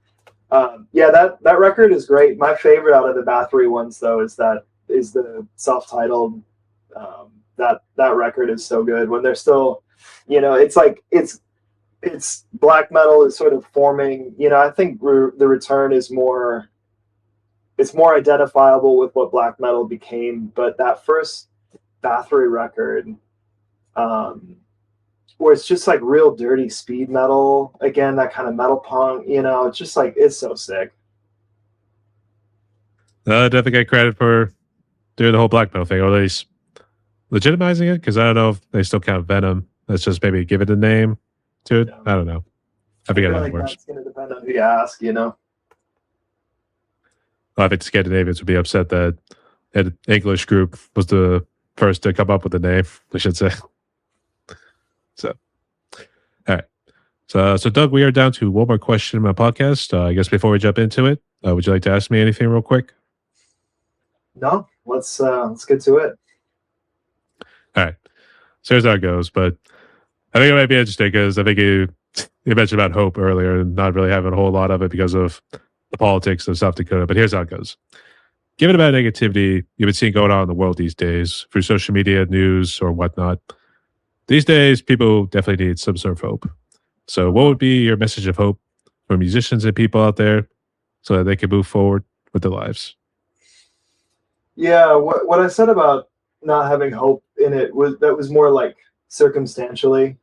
yeah, that record is great. My favorite out of the Bathory ones though is the self-titled. That record is so good when they're still, you know, it's like it's black metal is sort of forming. You know, I think the Return is more. It's more identifiable with what black metal became, but that first Bathory record, where it's just like real dirty speed metal, again, that kind of metal punk, you know, it's just like, it's so sick. definitely get credit for doing the whole black metal thing, or at least legitimizing it, because I don't know if they still count Venom. Let's just maybe give it a name to it. Yeah. I don't know. I forget how it like works. that's going to depend on who you ask, you know? Well, I think Scandinavians would be upset that an English group was the first to come up with the name, I should say. So, all right. So Doug, we are down to one more question in my podcast. I guess before we jump into it, would you like to ask me anything real quick? No, let's get to it. All right. So here's how it goes. But I think it might be interesting because I think you mentioned about hope earlier and not really having a whole lot of it because of the politics of South Dakota. But here's how it goes. Given about negativity you've been seeing going on in the world these days through social media, news, or whatnot, these days people definitely need some sort of hope. So what would be your message of hope for musicians and people out there so that they can move forward with their lives? Yeah, what I said about not having hope in it was more like circumstantially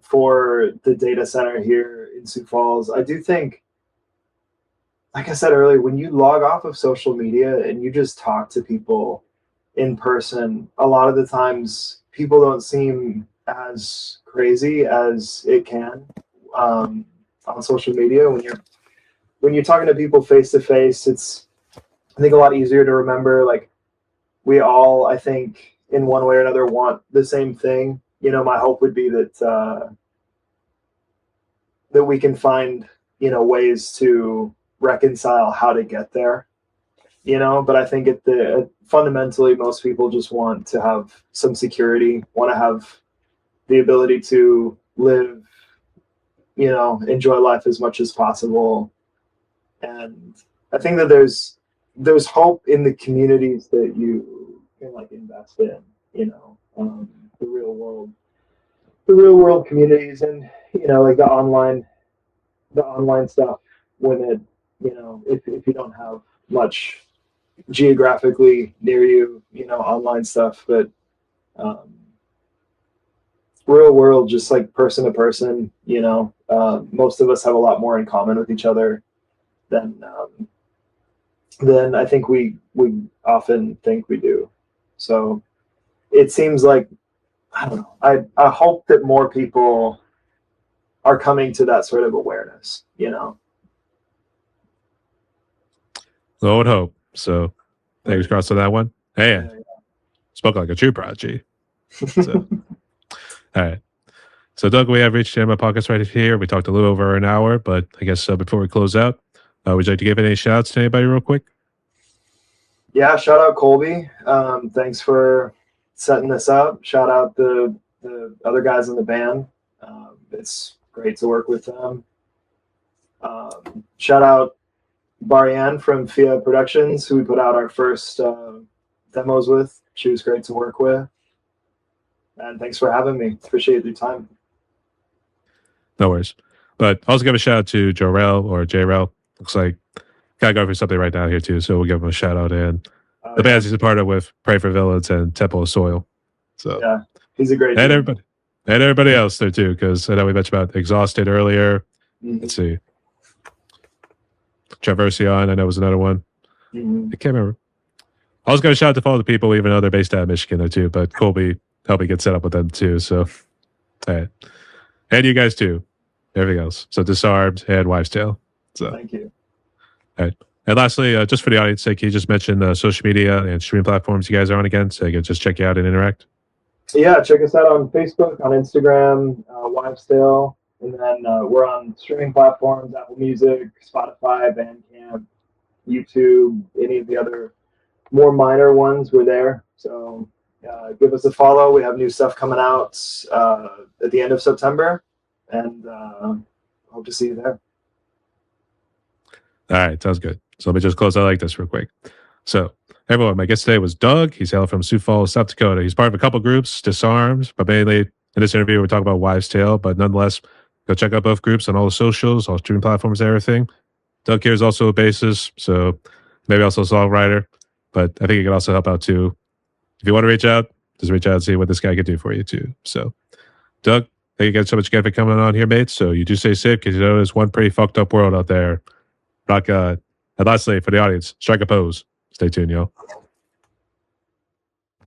for the data center here in Sioux Falls. I do think, like I said earlier, when you log off of social media and you just talk to people in person, a lot of the times people don't seem as crazy as it can on social media. When you're talking to people face to face, it's, I think, a lot easier to remember. Like, we all, I think, in one way or another, want the same thing. You know, my hope would be that that we can find, you know, ways to reconcile how to get there. You know, but I think fundamentally, most people just want to have some security, want to have the ability to live, you know, enjoy life as much as possible. And I think that there's hope in the communities that you can like invest in, you know, the real world communities, and you know, like the online stuff. When it, you know, if you don't have much geographically near you, you know, online stuff, but real world, just like person to person, you know, most of us have a lot more in common with each other than I think we often think we do. So it seems like, I don't know, I hope that more people are coming to that sort of awareness, you know. I would hope. So fingers crossed on that one. Hey, Yeah. spoke like a true prodigy. So, all right. So, Doug, we have reached the end of my podcast right here. We talked a little over an hour, but I guess before we close out, would you like to give any shout outs to anybody real quick? Yeah, shout out Colby. Thanks for setting this up. Shout out the other guys in the band. It's great to work with them. Shout out Bryan from Fia Productions, who we put out our first demos with. She was great to work with. And thanks for having me. Appreciate your time. No worries. But also give a shout out to Jorel or JRel. Looks like gotta go for something right now here too. So we'll give him a shout out. And the bands he's a part of with Pray for Villains and Temple of Soil. So yeah, he's a great and everybody else there too, because I know we mentioned about Exhausted earlier. Mm-hmm. Let's see. Traversion, I know was another one. Mm-hmm. I can't remember. I was gonna shout out to all the people, even though they're based out of Michigan there too, but Colby helped me get set up with them too. So all right. And you guys too. Everything else. So Disarmed and Wives' Tale. So thank you. All right. And lastly, just for the audience sake, can you just mention social media and streaming platforms you guys are on again, so I can just check you out and interact? Yeah, check us out on Facebook, on Instagram, Wives' Tale, and then we're on streaming platforms, Apple Music, Spotify, Bandcamp, YouTube, any of the other more minor ones. We're there. So give us a follow. We have new stuff coming out at the end of September, and hope to see you there. All right, sounds good. So let me just close out like this real quick. So everyone, my guest today was Doug. He's hailed from Sioux Falls, South Dakota. He's part of a couple groups, Disarmed, but mainly in this interview we're talking about Wives' Tale. But nonetheless, go check out both groups on all the socials, all streaming platforms, everything. Doug here is also a bassist, so maybe also a songwriter. But I think he can also help out too. If you want to reach out, just reach out and see what this guy can do for you too. So, Doug, thank you guys so much again for coming on here, mates. So you do stay safe, because you know there's one pretty fucked up world out there. Rock, and lastly, for the audience, strike a pose. Stay tuned, y'all.